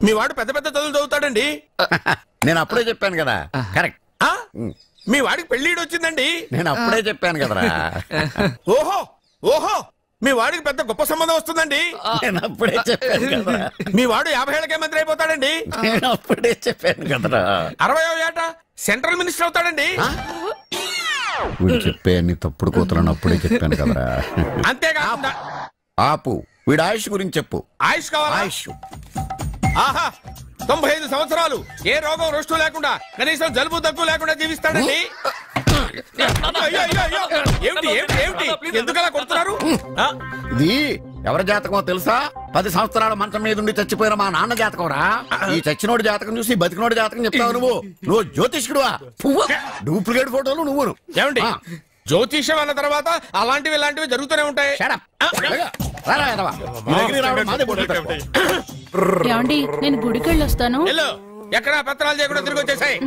మీ వాడు పెద్ద పెద్ద చదువులు చదువుతాడండి. నేను అప్పుడే చెప్పాను కదా. కరెక్ట్. మీ వాడికి పెళ్లిడు వచ్చిందండి. నేను అప్పుడే చెప్పాను కదరా. ఓహో ఓహో మీ వాడికి పెద్ద గొప్ప సంబంధం వస్తుందండి. నేను అప్పుడే చెప్పాను కదరా. మీ వాడు 50 ఏళ్ళకే మంత్రి అయిపోతాడండి. నేను అప్పుడే చెప్పాను కదరా. 60వ ఏట సెంట్రల్ మినిస్టర్ అవుతాడండి. వీడు చెప్పే అన్ని తప్పుడు కూతురని అప్పుడే చెప్పాను కదరా. అంతేకాకుండా ఆపు, వీడు ఆయుష్ గురించి చెప్పు. ఆయుష్ కావాలా? ఆయుష్ ఆహా 95 సంవత్సరాలు ఏ రోగం రుష్టు లేకుండా కనీసం జలుబు దగ్గు లేకుండా జీవిస్తాడండి. ఎందుకలా కొడుతున్నారు? ఇది ఎవరి జాతకమో తెలుసా? 10 సంవత్సరాల మంచం మీద ఉండి చచ్చిపోయిన మా నాన్న జాతకం రా. ఈ చచ్చినోడి జాతకం చూసి బతికినోడి జాతకం చెప్తావు నువ్వు జ్యోతిష్కుడువా? డూప్లికేట్ ఫోటోలు నువ్వు. ఏమండి జ్యోతిష్యం అన్న తర్వాత అలాంటివి ఇలాంటివి జరుగుతూనే ఉంటాయి. ఏమండి నేను గుడికి వెళ్ళొస్తాను. ఎక్కడ పత్రాలు చేయకుండా తిరిగి వచ్చేసాయి.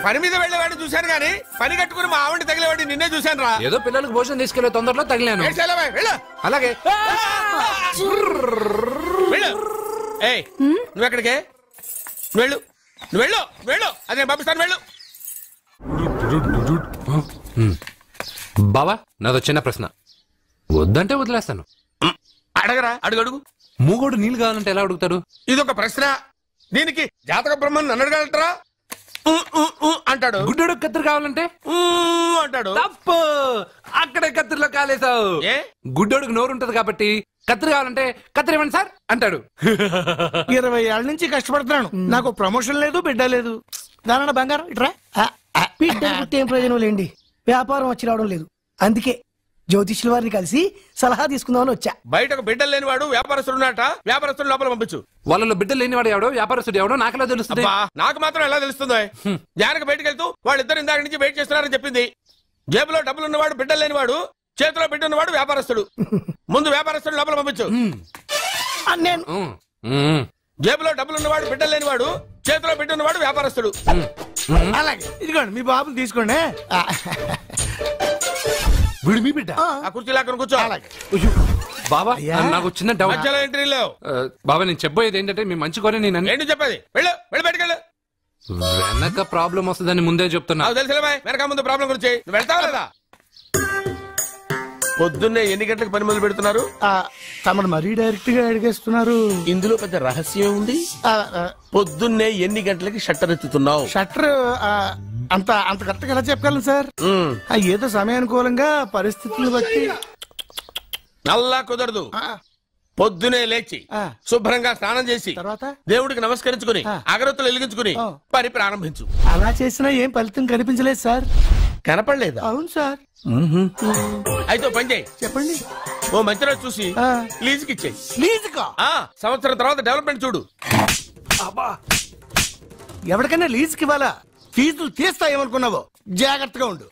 పని మీద వెళ్ళేవాడిని చూశాను గానీ పని కట్టుకుని మా ఆవిడ తగిలేవాడిని నిన్నే చూశాను రా. ఏదో పిల్లలకు భోజనం తీసుకెళ్లే తొందరలో తగిలాను. అలాగే నువ్వెక్కడికే? వెళ్ళు వెళ్ళు వెళ్ళు, అదే పంపిస్తాను వెళ్ళు. బావా నాదో చిన్న ప్రశ్న. వద్దంటే వదిలేస్తాను. అడగరా, అడుగు అడుగు. మూగోడు నీళ్ళు కావాలంటే ఎలా అడుగుతాడు? ఇదొక ప్రశ్న. దీనికి జాతక బ్రహ్మను నన్ను అడగలటరా? అంటాడు. గుడ్డోడు కత్తిరి కావాలంటే అంటాడు. తప్పు, అక్కడే కత్తిరిలో కాలేసావు. గుడ్డోడికి నోరు ఉంటది కాబట్టి కత్తిరి కావాలంటే కత్తిరి ఇవ్వండి సార్ అంటాడు. 20 ఏళ్ళ నుంచి కష్టపడుతున్నాను, నాకు ప్రమోషన్ లేదు, బిడ్డ లేదు. దానన్న బంగారం ఇట్రా. బిడ్డ పుట్టి ఏం ప్రయోజనం లేండి, వ్యాపారం వచ్చి రావడం లేదు. అందుకే జ్యోతిష్యుల వారిని కలిసి సలహా తీసుకుందామని వచ్చా. బయటకు బిడ్డలు లేనివాడు వ్యాపారస్తుడు ఉన్నట. వ్యాపారస్తుడు లోపల పంపించు. వాళ్ళలో బిడ్డలు లేనివాడు ఎవడో వ్యాపారస్తుడు ఎవడో నాకు ఎలా తెలుస్తుంది? నాకు మాత్రం ఎలా తెలుస్తుందో? జానకి బయటకు వెళ్తూ వాళ్ళిద్దరు ఇందాక నుంచి వెయిట్ చేస్తున్నారని చెప్పింది. జేబులో డబ్బులు ఉన్నవాడు బిడ్డలు లేనివాడు, చేతిలో బిడ్డ ఉన్నవాడు వ్యాపారస్తుడు. ముందు వ్యాపారస్తుడు లోపల పంపించు. జేబులో డబ్బులు ఉన్నవాడు బిడ్డలు లేనివాడు, చేతిలో బిడ్డ ఉన్నవాడు వ్యాపారస్తుడు. అలాగే ఇదిగోండి మీ బాబుని తీసుకోండి. వీడు మీ బిడ్డ? ఆ కుర్చీలో అక్కడ కూర్చో. బాబా నాకు చిన్న డౌట్. మధ్యలో ఎంట్రీ లేవు. బాబా నేను చెప్పబోయేది ఏంటంటే మీ మంచి కోరే నేను ఏంటి చెప్పేది? వెళ్ళు వెళ్ళి బయటకెళ్ళు. వెనక ప్రాబ్లం వస్తుందని ముందే చెప్తున్నా. తెలుసులే వెనక ముందు ప్రాబ్లం గురించి. నువ్వు వెళ్తావా లేదా? పొద్దున్నే ఎన్ని గంటలకు పని మొదలు పెడుతున్నారు? తమను మరీ డైరెక్ట్ గా అడిగేస్తున్నారు. ఇందులో పెద్ద రహస్యం ఉంది. పొద్దున్నే ఎన్ని గంటలకి షట్టర్ ఎత్తుతున్నావు? షట్టర్ అంత కరెక్ట్ గా ఎలా చెప్పగలను సార్? ఏదో సమయానుకూలంగా పరిస్థితులను బట్టి. అల్లా కుదరదు. పొద్దునే లేచి శుభ్రంగా స్నానం చేసి తర్వాత దేవుడికి నమస్కరించుకుని అగరత్తులు వెలిగించుకుని పని ప్రారంభించు. అలా చేసినా ఏం ఫలితం కనిపించలేదు సార్. కనపడలేదా? అవును సార్. అయితే పని చేయి. చెప్పండి. ఓ మంచి రోజు చూసి లీజుకి ఇచ్చేయి. లీజుకా? సంవత్సరం తర్వాత డెవలప్మెంట్ చూడు. ఎవరికైనా లీజుకి ఇవ్వాలా? ఫీజులు తీస్తాయేమనుకున్నావో, జాగ్రత్తగా ఉండు.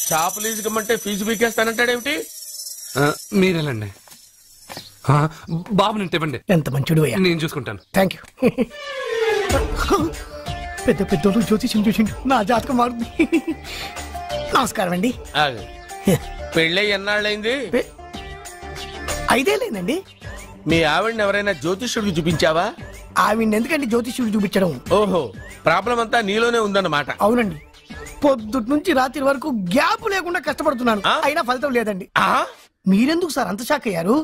షాప్ లీజుకి ఇమ్మంటే ఫీజు పీకేస్తానంటాడేమిటి? మీరేలండి బాబు నేను ఇవ్వండి. ఎంత మంచిడు అయ్యా. నేను చూసుకుంటాను. Thank you. పెద్ద పెద్దోళ్ళు జ్యోతిష్యం చూసిండు, నా జాతకం మారుంది. నమస్కారం అండి. పెళ్ళై ఎన్నాళ్ళైంది? 5 ఏళ్ళైందండి. మీ ఆవిడని ఎవరైనా జ్యోతిష్యుడికి చూపించావా? ఆవిడ ఎందుకండి జ్యోతిష్యుడికి చూపించడం? ఓహో, ప్రాబ్లం అంతా నీలోనే ఉందన్నమాట. అవునండి, పొద్దుటి నుంచి రాత్రి వరకు గ్యాప్ లేకుండా కష్టపడుతున్నాను, అయినా ఫలితం లేదండి. మీరెందుకు సార్ అంత షాక్ అయ్యారు?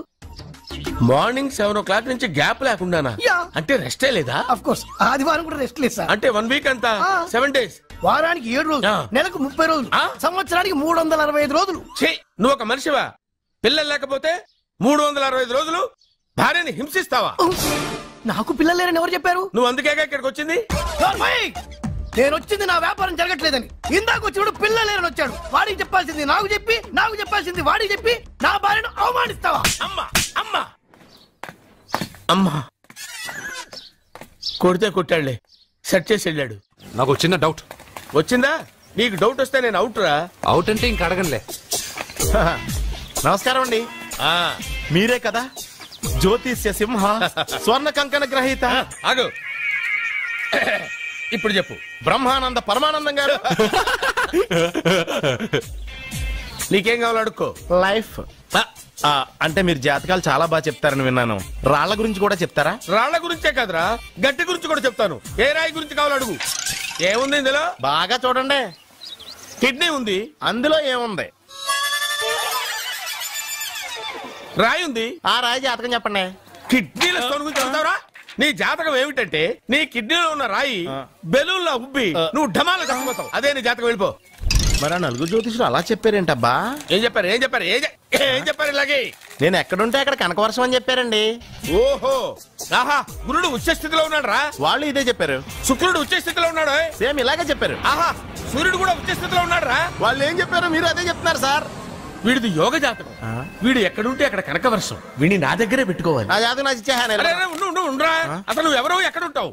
మార్నింగ్ 7 o'clock నుంచి గ్యాప్ లేకుండానా? అంటే రెస్టే లేదా? ఆఫ్ కోర్స్ ఆదివారం కూడా రెస్ట్ లేదు సార్. అంటే 1 వీక్ అంతా 7 days. వారానికి 7 రోజులు, నెలకు 30 రోజులు, సంవత్సరానికి 365 రోజులు. నువ్వు ఒక మనిషివా? పిల్లలు లేకపోతే 365 రోజులు భార్యని హింసిస్తావా? నాకు పిల్లలు లేరని ఎవరు చెప్పారు? నువ్వు అందుకేగా ఇక్కడికి వచ్చింది. నేను వచ్చింది నా వ్యాపారం జరగట్లేదని. ఇందాక వచ్చినప్పుడు పిల్లలు లేరని వచ్చాడు. వాడికి చెప్పాల్సింది నాకు చెప్పి, నాకు చెప్పాల్సింది వాడికి చెప్పి నా భార్యను అవమానిస్తావా? అమ్మా అమ్మా అమ్మా, కొడితే కొట్టాడులే, సెట్ చేసి వెళ్ళాడు. నాకు చిన్న డౌట్ వచ్చిందా? నీకు డౌట్ వస్తే నేను అవుట్ రా. అవుట్ అంటే ఇంక అడగనులే. నమస్కారం అండి. మీరే కదా జ్యోతిష్య సింహ స్వర్ణ కంకణ గ్రహీత? ఆగు, ఇప్పుడు చెప్పు. బ్రహ్మానంద పరమానందం గారు. నీకేం కావాలో అడుక్కో. లైఫ్ అంటే మీరు జాతకాలు చాలా బాగా చెప్తారని విన్నాను. రాళ్ల గురించి కూడా చెప్తారా? రాళ్ల గురించే కాదురా, గట్టి గురించి కూడా చెప్తాను. ఏ రాయి గురించి కావాలో అడుగు. ఏముంది ఇందులో? బాగా చూడండి. కిడ్నీ ఉంది. అందులో ఏముంది? రాయి ఉంది. ఆ రాయి జాతకం చెప్పండి. కిడ్నీల స్టోన్ గురించి చెప్తావురా? నీ జాతకం ఏమిటంటే నీ కిడ్నీలో ఉన్న రాయి బెలూన్లా ఉబ్బి నువ్వు ఢమాల చచ్చిపోతావు. అదే నీ జాతకం. వెళ్ళిపో. మరి ఆ నలుగురు జ్యోతిషులు అలా చెప్పారేంటబ్బా? ఏం చెప్పారు ఏం చెప్పారు ఇలాగే? నేను ఎక్కడుంటే అక్కడ కనకవర్షం అని చెప్పారండి. ఓహో, ఆహా, గురుడు ఉచ్చ స్థితిలో ఉన్నాడు రా. వాళ్ళు ఇదే చెప్పారు. శుక్రుడు ఉచ్చ స్థితిలో ఉన్నాడు. సేమ్ ఇలాగే చెప్పారు. ఆహా, సూర్యుడు కూడా ఉచ్చ స్థితిలో ఉన్నాడు రా. వాళ్ళు ఏం చెప్పారు మీరు అదే చెప్తున్నారు సార్. వీడిది యోగ జాతకం. వీడు ఎక్కడుంటే అక్కడ కనకవర్షం. వీడిని నా దగ్గరే పెట్టుకోవాలి. ఆ జాతకం నాకు ఇచ్చేహాను. అరే, ఉండరా. అసలు నువ్వు ఎవరో ఎక్కడుంటావు?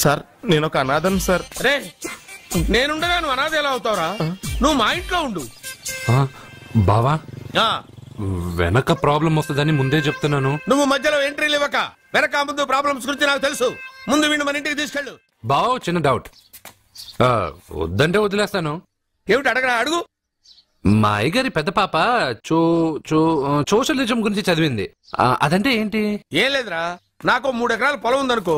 సార్ నేను ఒక అనాథం సార్. రే, నేనుండగా నువ్వు అనాథ ఎలా అవుతావురా? నువ్వు మా ఇంట్లో ఉండు. బావా, ఆ, వెనక ప్రాబ్లం వస్తుందని ముందే చెప్తున్నాను. నువ్వు మధ్యలో ఎంట్రీలు ఇవ్వక. వెనక ముందు ప్రాబ్లమ్స్ గురించి నాకు తెలుసు. ముందు వీడిని మన ఇంటికి తీసుకెళ్ళు. బావా, చిన్న డౌట్. వద్దంటే వదిలేస్తాను. ఏమిటి అడగరా? అడుగు. మా అయ్యగారి పెద్ద పాప సోషలిజం గురించి చదివింది. అదంటే ఏంటి? ఏం లేదురా, నాకు 3 ఎకరాల పొలం ఉందనుకో,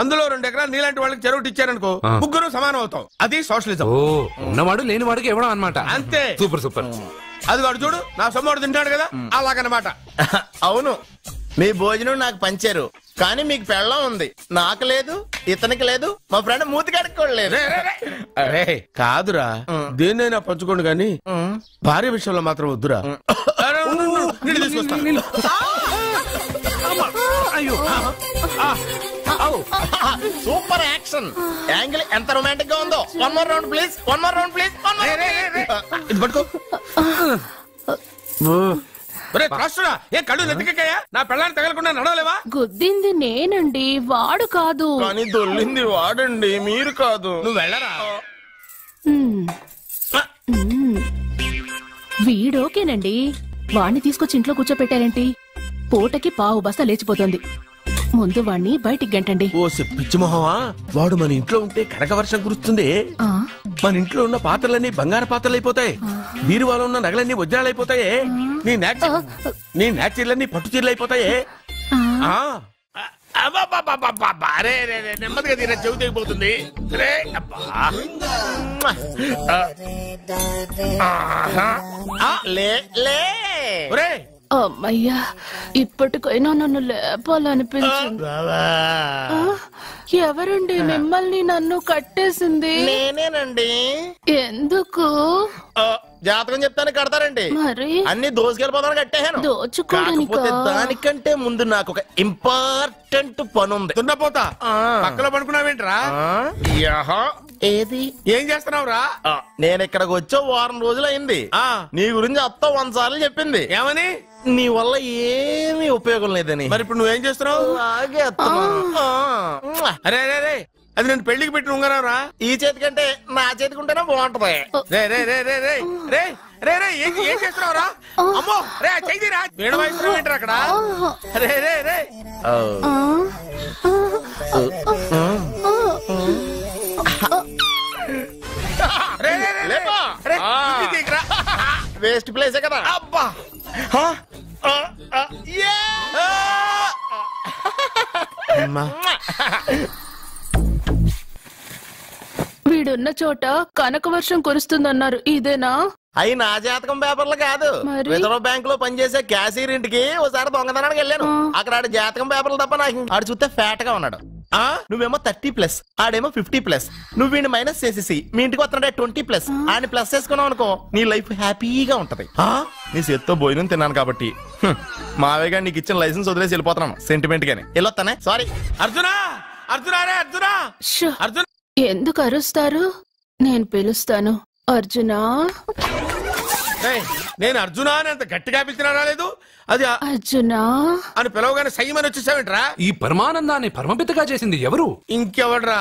అందులో 2 ఎకరాలు నీలాంటి వాళ్ళకి చెరువు ఇచ్చారనుకో, ముగ్గురు సమానం అవుతాం. అది సోషలిజం. ఓ, ఉన్నవాడు లేనివాడికి ఇవ్వడం అన్నమాట. అంతే. Super super. అది వాడు చూడు, నా సొమ్మడు తింటాడు కదా, అలాగనమాట. అవును, మీ భోజనం నాకు పంచారు, కానీ మీకు పెళ్ళం ఉంది, నాకు లేదు, ఇతనికి లేదు, మా ఫ్రెండ్ మూతికాడికి కూడా లేదు. అరే కాదురా, దేన్నైనా పంచుకోండి గాని భార్య విషయంలో మాత్రం వద్దురా. సూపర్ యాక్షన్ యాంగిల్ ఎంత రొమాంటిక్ గా ఉందో. One more round please, one more round please. ఇది పట్టుకో. ఏ కళ్ళు నెత్తికెక్కాయా? నా పెళ్ళాన్ని తగలకుండా నడవలేవా? గుద్దింది నేనండి, వాడు కాదు. కానీ దొల్లింది వాడండి, మీరు కాదు. నువ్వు వెళ్ళరా. వీడోకేనండి, వాణ్ణి తీసుకొచ్చి ఇంట్లో కూర్చోపెట్టారేంటి? పూటకి పావు బస్తా లేచిపోతుంది. ముందు వాణ్ణి బయటికి గంటండి. ఓ పిచ్చి మొహమా, వాడు మన ఇంట్లో ఉంటే కనక వర్షం కురుస్తుంది. మన ఇంట్లో ఉన్న పాత్రలన్నీ బంగారు పాత్రలు అయిపోతాయి. బీరువాలో ఉన్న నగలన్నీ వజ్రాలు అయిపోతాయి. నీ నాచీర్లన్నీ పట్టు చీరలు అయిపోతాయి. నెమ్మదిగా తీరా, చెవి తెగిపోతుంది. అమ్మయ్యా, ఇప్పటికైనా నన్ను లేపాలనిపించింది. ఎవరండి మిమ్మల్ని నన్ను కట్టేసింది? నేనేనండి. ఎందుకు? జాతకం చెప్తాను కడతారండి. మరి అన్ని దోసుకెళ్ళిపోతాను కట్టేహాను. దోచుకోవడానికా? దానికంటే ముందు నాకు ఒక ఇంపార్టెంట్ పని ఉంది. తున్నపోతా పక్కలో పడుకున్నావేంట్రా? ఏది? ఏం చేస్తున్నావురా? నేను ఇక్కడికి వచ్చే 1 వారం రోజులు అయింది. నీ గురించి అత్త 100 సార్లు చెప్పింది. ఏమని? నీ వల్ల ఏమీ ఉపయోగం లేదని. మరి ఇప్పుడు నువ్వేం చేస్తున్నావు? అరే అరే, అది నేను పెళ్లికి పెట్టిన ఉంగరం రా. ఈ చేతి కంటే నా చేతికి ఉంటేనే బాగుంటది. ఏం చేస్తున్నావు రా? అమ్మో రే, చెయ్యిరా. వేడి వయసు ఏంటారు అక్కడ? రే రే రే వేస్ట్ ప్లేసే కదా. అబ్బా, వీడున్న చోట కనక వర్షం కురుస్తుందన్నారు, ఇదేనా? అయి నా జాతకం పేపర్లు కాదు. రిజర్వ్ బ్యాంక్ లో పనిచేసే క్యాషియర్ ఇంటికి ఒకసారి దొంగతనానికి వెళ్ళాను. అక్కడ ఆడి జాతకం పేపర్లు తప్ప నాకు ఆడు చూస్తే ఫ్యాట్ గా ఉన్నాడు. నువ్వేమో 30+, ఆడేమో 50+. నువ్వు వీడిని మైనస్ చేసేసి మీ ఇంటికి వస్తున్నాడే 20+. ఆయన ప్లస్ చేసుకున్నావు అనుకో, నీ లైఫ్ హ్యాపీగా ఉంటది. నీ చేత్తో భోజనం తిన్నాను కాబట్టి మావేగా నీకు ఇచ్చిన లైసెన్స్ వదిలేసి వెళ్ళిపోతున్నాను సెంటిమెంట్ గానే. వెళ్ళొస్తానే. సారీ. అర్జునా, అర్జునా రే, అర్జునా, అర్జున. ఎందుకు అరుస్తారు? నేను పిలుస్తాను. అర్జునా. నేను అర్జునా అని అంత గట్టిగా పిలిచినా రాలేదు. అది అర్జునా అని పిలవగానే సైమని వచ్చేసావేంట్రా? ఈ పరమానందాన్ని పరమపితగా చేసింది ఎవరు? ఇంకెవడ్రా?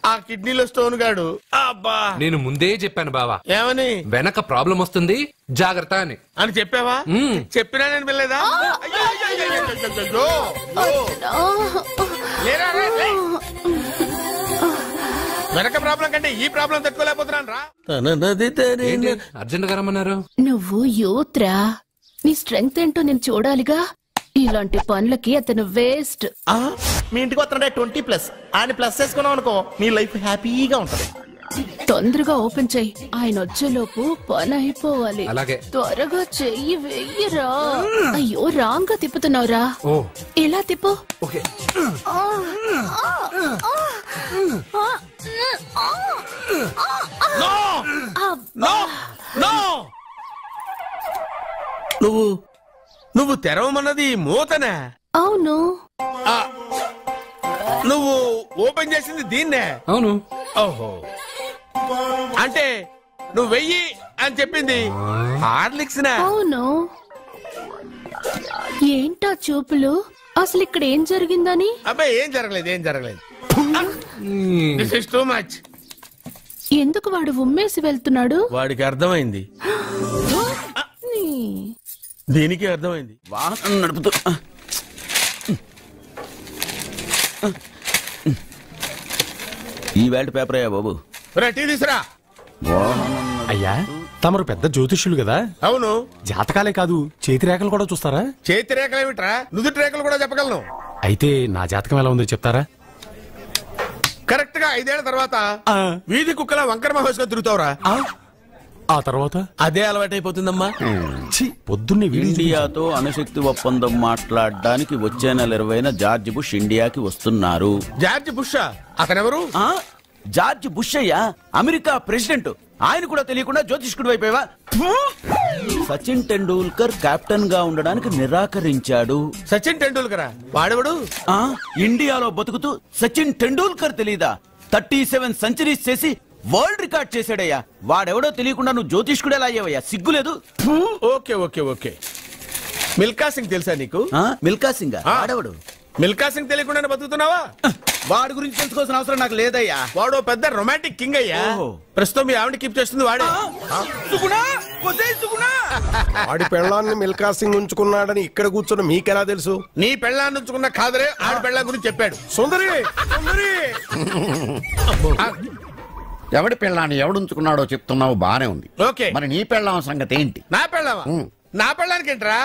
ఆ ఆ కిడ్నీలో స్టోన్ గాడు. అబ్బా నేను ముందే చెప్పాను బావా, ఏమని? వెనక ప్రాబ్లం వస్తుంది జాగ్రత్త అని. అని చెప్పావా? చెప్పినా నేను వెళ్ళలేదా? వెనక ప్రాబ్లం కంటే ఈ ప్రాబ్లం తట్టుకోలేకపోతున్నాను రా. అర్జెంట్ గా రమ్మన్నారు. నువ్వు యూత్రా, నీ స్ట్రెంగ్త్ ఏంటో నేను చూడాలిగా. ఇలాంటి పనులకి అతను వేస్ట్. మీ ఇంటికి వస్తున్నాడే 20+ ఆయన ప్లస్ చేసుకున్నావు అనుకో, నీ లైఫ్ హ్యాపీగా ఉంటది. తొందరగా ఓపెన్ చెయ్యి, ఆయన వచ్చేలోపు పని అయిపోవాలి. అలాగే. త్వరగా చెయ్యి వెయ్యరా. అయ్యో రాంగ్ గా తిప్పుతున్నావురా. ఇలా తిప్పు. ఓకే. నువ్వు తెరవమన్నది మూతనే. అవును. నువ్వు ఓపెన్ చేసింది దీన్నే. అవును. ఓహో, అంటే నువ్వు వెయ్యి అని చెప్పింది హార్లిక్స్. అవును. ఏంటా చూపులు? అసలు ఇక్కడ ఏం జరిగిందని? అబ్బాయి ఏం జరగలేదు. This is too much. ఎందుకు వాడు ఉమ్మేసి వెళ్తున్నాడు? వాడికి అర్థమైంది, దీనికి అర్థమైంది. వాహనం నడుపుతూ ఈ వేల్ట్ పేపర్ అయ్యా బాబు. టీ తీసురా. అయ్యా తమరు పెద్ద జ్యోతిష్యులు కదా. అవును. జాతకాలే కాదు చేతి రేఖలు కూడా చూస్తారా? చేతి రేఖలు ఏమిట్రా, నుదుటి రేఖలు కూడా చెప్పగలను. అయితే నా జాతకం ఎలా ఉందో చెప్తారా? కరెక్ట్ గా 5 ఏళ్ల తర్వాత వీధి కుక్కల వంకర మహేష్ గా తిరుగుతావురా. ఆ తర్వాత అదే అలవాటైపోతుందమ్మా. పొద్దున్నే ఇండియాతో అణుశక్తి ఒప్పందం మాట్లాడడానికి వచ్చే నెల 20న జార్జ్ బుష్ ఇండియాకి వస్తున్నారు. జార్జ్ బుషా? అతనెవరు? జార్జ్ బుష్ అయ్యా, అమెరికా ప్రెసిడెంట్. ఆయన కూడా తెలియకుండా జ్యోతిష్కుడు వైపోయావా? సచిన్ టెండూల్కర్ కెప్టెన్ గా ఉండడానికి నిరాకరించాడు. సచిన్ టెండూల్కర్ వాడెవడు? ఇండియాలో బతుకుతూ సచిన్ టెండూల్కర్ తెలీదా? 37 సెంచరీస్ చేసి వరల్డ్ రికార్డ్ చేశాడయ్యా. వాడెవడో తెలియకుండా నువ్వు జ్యోతిష్కుడు ఎలా అయ్యావయ్యా? సిగ్గులేదు. ఓకే. మిల్కా సింగ్ తెలుసా నీకు? మిల్కా సింగ్ వాడెవడు? మిల్కా సింగ్ తెలియకుండా బతుకుతున్నావా? వాడి గురించి తెలుసుకోవాల్సిన అవసరం నాకు లేదయ్యా. వాడు పెద్ద రొమాంటిక్ కింగ్ అయ్యా. ప్రస్తుతం మీ ఆవిడ కీప్ చేస్తుంది వాడే. ఆడి పెళ్ళాన్ని మిల్కా సింగ్ ఉంచుకున్నాడని ఇక్కడ కూర్చొని మీకెలా తెలుసు? నీ పెళ్ళాన్ని ఉంచుకున్న కాదరే ఆడి పెళ్ళాం గురించి చెప్పాడు. సుందరి ఎవడి పెళ్ళాన్ని ఎవడుంచుకున్నాడో చెప్తున్నావు, బానే ఉంది. ఓకే, మరి నీ పెళ్ళాం సంగతి ఏంటి? నా పెళ్ళావా? నా పెళ్ళానికి ఏంట్రా?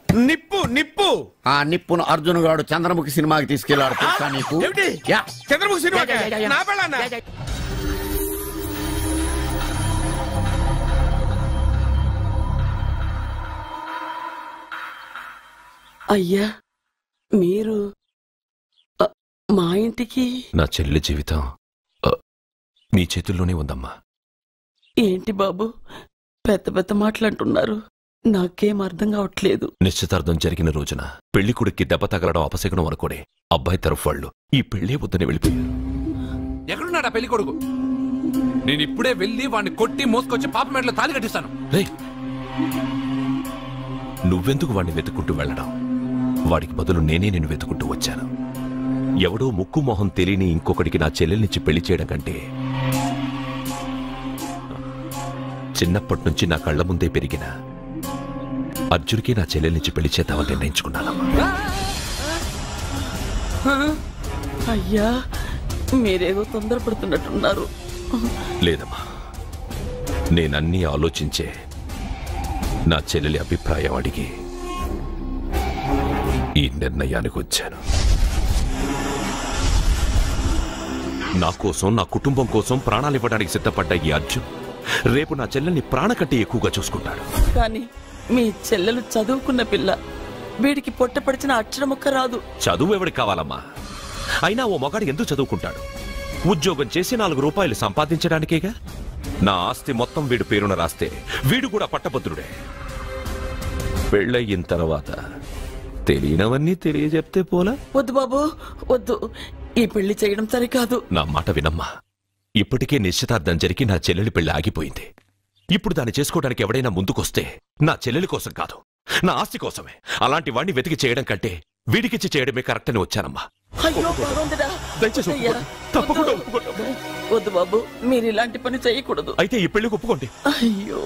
నిప్పు. ఆ నిప్పును అర్జున్ గాడు చంద్రముఖి సినిమాకి తీసుకెళ్లాడు తెలుసా నీకు? చంద్రముఖి సినిమా నా పెళ్ళాన్నా? అయ్యా మీరు మా ఇంటికి. నా చెల్లి జీవితం మీ చేతుల్లోనే ఉందమ్మా. ఏంటి బాబు పెద్ద పెద్ద మాటలంటున్నారు? నాకేం అర్థం కావట్లేదు. నిశ్చితార్థం జరిగిన రోజున పెళ్లి కొడుక్కి దెబ్బ తగలడం అపశకునం అనుకోడే అబ్బాయి తరఫు వాళ్ళు ఈ పెళ్లే వద్దని వెళ్ళిపోయారు. ఎక్కడున్నాడా పెళ్లి కొడుకు? నేను ఇప్పుడే వెళ్ళి వాడిని కొట్టి మోసుకొచ్చి పాప మెడలో తాళి కట్టిస్తాను. నువ్వెందుకు వాడిని వెతుక్కుంటూ వెళ్ళడం? వాడికి బదులు నేనే నిన్ను వెతుకుంటూ వచ్చాను. ఎవడో ముక్కు మొహం తెలియని ఇంకొకడికి నా చెల్లెల్నిచ్చి పెళ్లి చేయడం కంటే చిన్నప్పటి నుంచి నా కళ్ల ముందే పెరిగిన అర్జున్కి నా చెల్లెల్నిచ్చి పెళ్లి చేద్దామని నిర్ణయించుకున్నానమ్మా. అయ్యా మీరేదో తొందరపడుతున్నట్టున్నారు. లేదమ్మా, నేనన్నీ ఆలోచించే నా చెల్లెలి అభిప్రాయం అడిగి ఈ నిర్ణయానికి వచ్చాను. నా కోసం, నా కుటుంబం కోసం ప్రాణాలు ఇవ్వడానికి సిద్ధపడ్డ ఈ అర్జున్ రేపు నా చెల్లెల్ని ప్రాణ కంటే ఎక్కువగా చూసుకుంటాడు. కానీ మీ చెల్లెలు చదువుకున్న పిల్ల, వీడికి పొట్టపడిచిన అక్షరముక్క రాదు. చదువు ఎవడికి కావాలమ్మా? అయినా ఓ మగాడు ఎందుకు చదువుకుంటాడు? ఉద్యోగం చేసి 4 రూపాయలు సంపాదించడానికేగా. నా ఆస్తి మొత్తం వీడు పేరున రాస్తే వీడు కూడా పట్టభద్రుడే. పెళ్ళయిన తర్వాత తెలియనవన్నీ తెలియజెప్తే పోలా? వద్దు బాబు వద్దు, ఈ పెళ్లి చేయడం సరికాదు. నా మాట వినమ్మా. ఇప్పటికే నిశ్చితార్థం జరిగి నా చెల్లెలి పెళ్లి ఆగిపోయింది. ఇప్పుడు దాన్ని చేసుకోవడానికి ఎవడైనా ముందుకొస్తే నా చెల్లెలి కోసం కాదు, నా ఆస్తి కోసమే. అలాంటి వాడిని వెతికి చేయడం కంటే వీడికిచ్చి చేయడమే కరెక్ట్ అని వచ్చానమ్మా. అయ్యో భగవంతుడా, దయచేసి తప్పకుండా వద్దు బాబు, మీరు ఇలాంటి పని చేయకూడదు. అయితే ఈ పెళ్లికి ఒప్పుకోండి. అయ్యో